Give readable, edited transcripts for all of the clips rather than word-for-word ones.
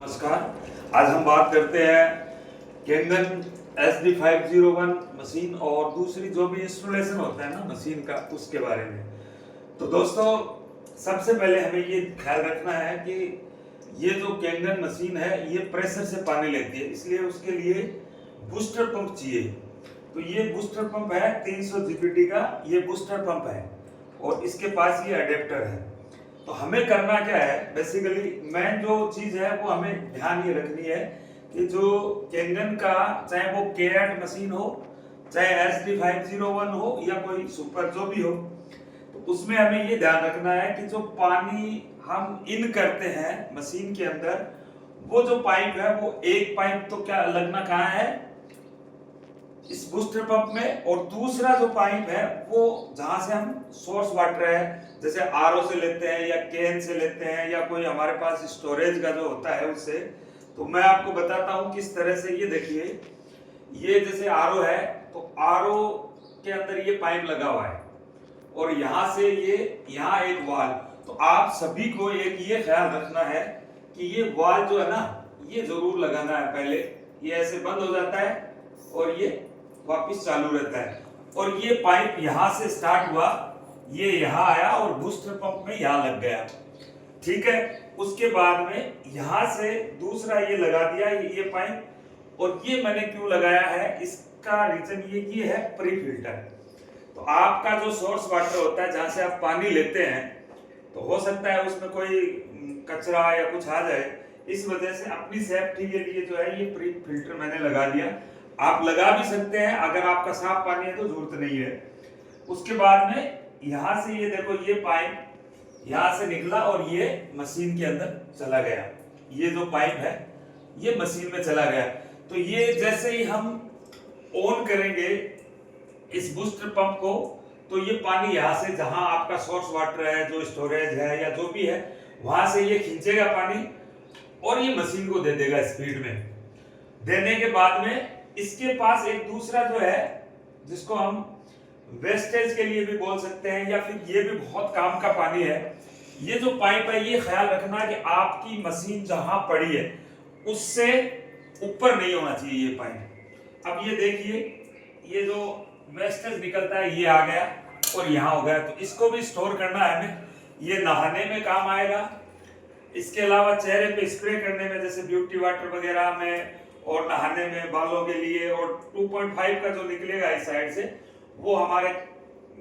नमस्कार। आज हम बात करते हैं कैनन SD501 मशीन और दूसरी जो भी इंस्टॉलेशन होता है ना मशीन का, उसके बारे में। तो दोस्तों, सबसे पहले हमें ये ख्याल रखना है कि ये जो कैनन मशीन है ये प्रेशर से पानी लेती है, इसलिए उसके लिए बूस्टर पंप चाहिए। तो ये बूस्टर पंप है 300 GPT का, ये बूस्टर पंप है और इसके पास ये अडेप्टर है। तो हमें करना क्या है, बेसिकली मेन जो चीज है वो हमें ध्यान ये रखनी है कि जो कैनन का, चाहे वो K8 मशीन हो, चाहे SD501 हो या कोई सुपर जो भी हो, तो उसमें हमें ये ध्यान रखना है कि जो पानी हम इन करते हैं मशीन के अंदर, वो जो पाइप है वो एक पाइप तो क्या लगना कहाँ है, इस बूस्टर पंप में, और दूसरा जो पाइप है वो जहां से हम सोर्स वाटर है, जैसे आरओ से लेते हैं या कैन से लेते हैं या कोई हमारे पास स्टोरेज का जो होता है उससे। तो मैं आपको बताता हूं किस तरह से। ये देखिए, ये जैसे आरओ है तो आरओ के अंदर ये पाइप लगा हुआ है और यहां से ये यहाँ एक वाल। तो आप सभी को एक ये ख्याल रखना है कि ये वाल जो है ना, ये जरूर लगाना है। पहले ये ऐसे बंद हो जाता है और ये वापस चालू रहता है, और ये पाइप यहां से स्टार्ट हुआ, ये यहां आया और बूस्टर पंप में यहां लग गया। ठीक है, उसके बाद में यहां से दूसरा ये लगा दिया ये पाइप। और ये मैंने क्यों लगाया है, इसका रीजन ये है प्री फिल्टर। तो आपका जो सोर्स वाटर होता है जहां से आप पानी लेते हैं, तो हो सकता है उसमें कोई कचरा या कुछ आ जाए, इस वजह से अपनी सेफ्टी के लिए जो है ये प्री फिल्टर मैंने लगा दिया। आप लगा भी सकते हैं, अगर आपका साफ पानी है तो जरूरत नहीं है। उसके बाद में यहां से ये देखो, ये पाइप यहां से निकला और ये मशीन के अंदर चला गया। ये जो पाइप है ये मशीन में चला गया। तो ये जैसे ही हम ऑन करेंगे इस बूस्टर पंप को, तो ये पानी यहां से, जहां आपका सोर्स वाटर है, जो स्टोरेज है या जो भी है, वहां से ये खींचेगा पानी और ये मशीन को दे देगा स्पीड में। देने के बाद में इसके पास एक दूसरा जो है, जिसको हम वेस्टेज के लिए भी बोल सकते हैं या फिर ये भी बहुत काम का पानी है, ये जो पाइप है, ये ख्याल रखना कि आपकी मशीन जहां पड़ी है उससे ऊपर नहीं होना चाहिए ये पाइप। अब ये देखिए, ये जो वेस्टेज निकलता है ये आ गया और यहां हो गया। तो इसको भी स्टोर करना है हमें, ये नहाने में काम आएगा। इसके अलावा चेहरे पे स्प्रे करने में, जैसे ब्यूटी वाटर वगैरह में, और नहाने में, बालों के लिए। और 2.5 का जो निकलेगा इस साइड से, वो हमारे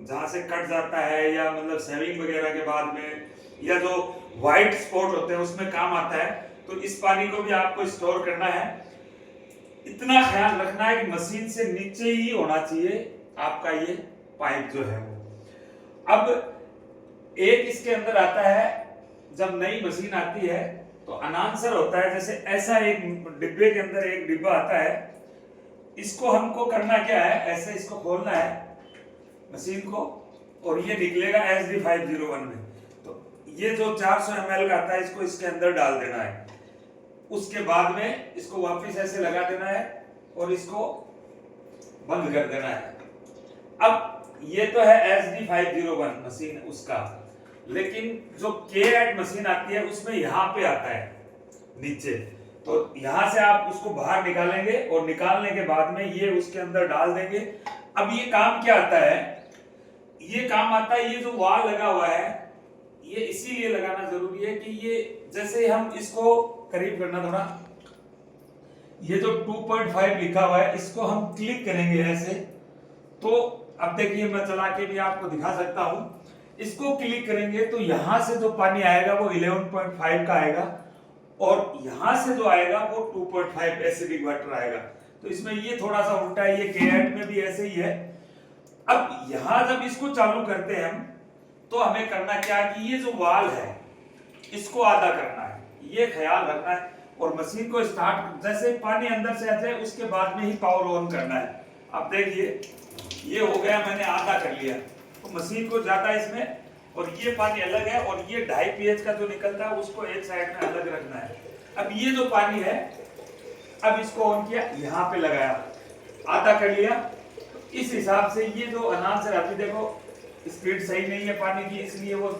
जहां से कट जाता है या मतलब शेविंग वगैरह के बाद में, या जो व्हाइट स्पॉट होते हैं उसमें काम आता है। तो इस पानी को भी आपको स्टोर करना है। इतना ख्याल रखना है कि मशीन से नीचे ही होना चाहिए आपका ये पाइप जो है वो। अब एक इसके अंदर आता है, जब नई मशीन आती है तो अनाउंसर होता है, जैसे ऐसा एक डिब्बे के अंदर एक डिब्बा आता है। इसको हमको करना क्या है, ऐसे इसको खोलना है मशीन को और ये निकलेगा SD501 में। तो ये जो 400 ml का आता है, इसको इसके अंदर डाल देना है। उसके बाद में इसको वापस ऐसे लगा देना है और इसको बंद कर देना है। अब ये तो है SD501 मशीन उसका, लेकिन जो K8 मशीन आती है उसमें यहाँ पे आता है नीचे। तो यहां से आप उसको बाहर निकालेंगे और निकालने के बाद में ये उसके अंदर डाल देंगे। अब ये काम क्या आता है, ये काम आता है, ये जो वाल लगा हुआ है ये इसीलिए लगाना जरूरी है कि ये, जैसे हम इसको करीब करना थोड़ा, ये जो 2.5 लिखा हुआ है इसको हम क्लिक करेंगे ऐसे। तो अब देखिए, मैं चला के भी आपको दिखा सकता हूं। इसको क्लिक करेंगे तो यहां से जो पानी आएगा वो 11.5 का आएगा, और यहां से जो आएगा वो 2.5 एसिडिक वाटर आएगा। तो इसमें ये थोड़ा सा उल्टा है, ये K8 में भी ऐसे ही है। अब यहां जब इसको चालू करते हैं हम, तो हमें करना क्या है कि ये जो वाल है इसको आधा करना है, ये ख्याल रखना है। और मशीन को स्टार्ट, जैसे पानी अंदर से आ जाए उसके बाद में ही पावर ऑन करना है। अब देखिए, ये हो गया, मैंने आधा कर लिया। तो मशीन को जाता है इसमें, और ये पानी अलग है, और ये 2.5 pH का जो निकलता है उसको एक साइड में अलग रखना है। अब ये जो पानी है, अब इसको ऑन किया, यहाँ पे लगाया, आधा कर लिया। तो इस हिसाब से ये जो अनाउंसर आती, देखो स्पीड सही नहीं है पानी की, इसलिए वो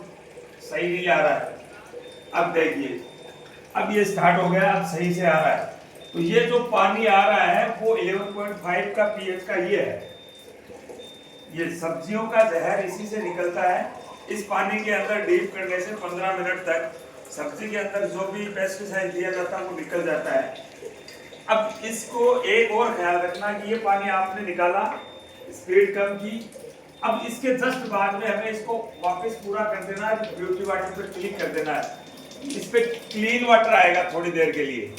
सही नहीं आ रहा है। अब देखिए, अब ये स्टार्ट हो गया, अब सही से आ रहा है। तो ये जो पानी आ रहा है वो 11.5 का पीएच का ये है। ये सब्जियों का जहर इसी से निकलता है। इस पानी के अंदर डीप करने से 15 मिनट तक सब्जी के अंदर जो भी पेस्टिसाइड दिया जाता है वो निकल जाता है। अब इसको एक और ख्याल रखना कि ये पानी आपने निकाला, स्पीड कम की, अब इसके जस्ट बाद में हमें इसको वापस पूरा कर देना है, ब्यूटी वाटर पे क्लिक कर देना है। इस पे क्लीन वाटर आएगा थोड़ी देर के लिए।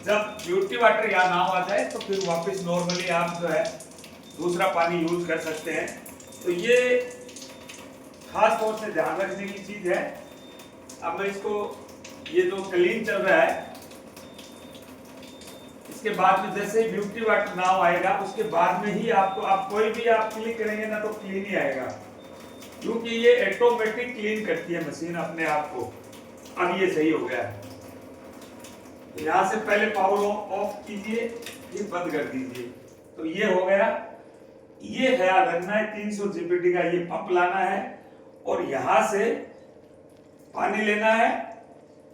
जब ब्यूटी वाटर यहाँ ना आ जाए तो फिर वापस नॉर्मली आप जो है दूसरा पानी यूज कर सकते हैं। तो ये खास तौर से ध्यान रखने की चीज है। अब मैं इसको, ये जो क्लीन चल रहा है, इसके बाद में जैसे ही ब्यूटी वाटर नाव आएगा उसके बाद में ही आपको, आप कोई भी आप क्लिक करेंगे ना तो क्लीन ही आएगा, क्योंकि ये ऑटोमेटिक क्लीन करती है मशीन अपने आप को। अब ये सही हो गया है। यहाँ से पहले पावर ऑफ कीजिए, फिर बंद कर दीजिए। तो ये हो गया। ये ख्याल रखना है 300 जीपीटी का ये पंप लाना है और यहाँ से पानी लेना है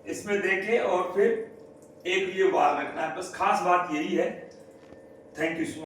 इसमें देके, और फिर एक ये वाल रखना है। बस खास बात यही है। Thank you so much.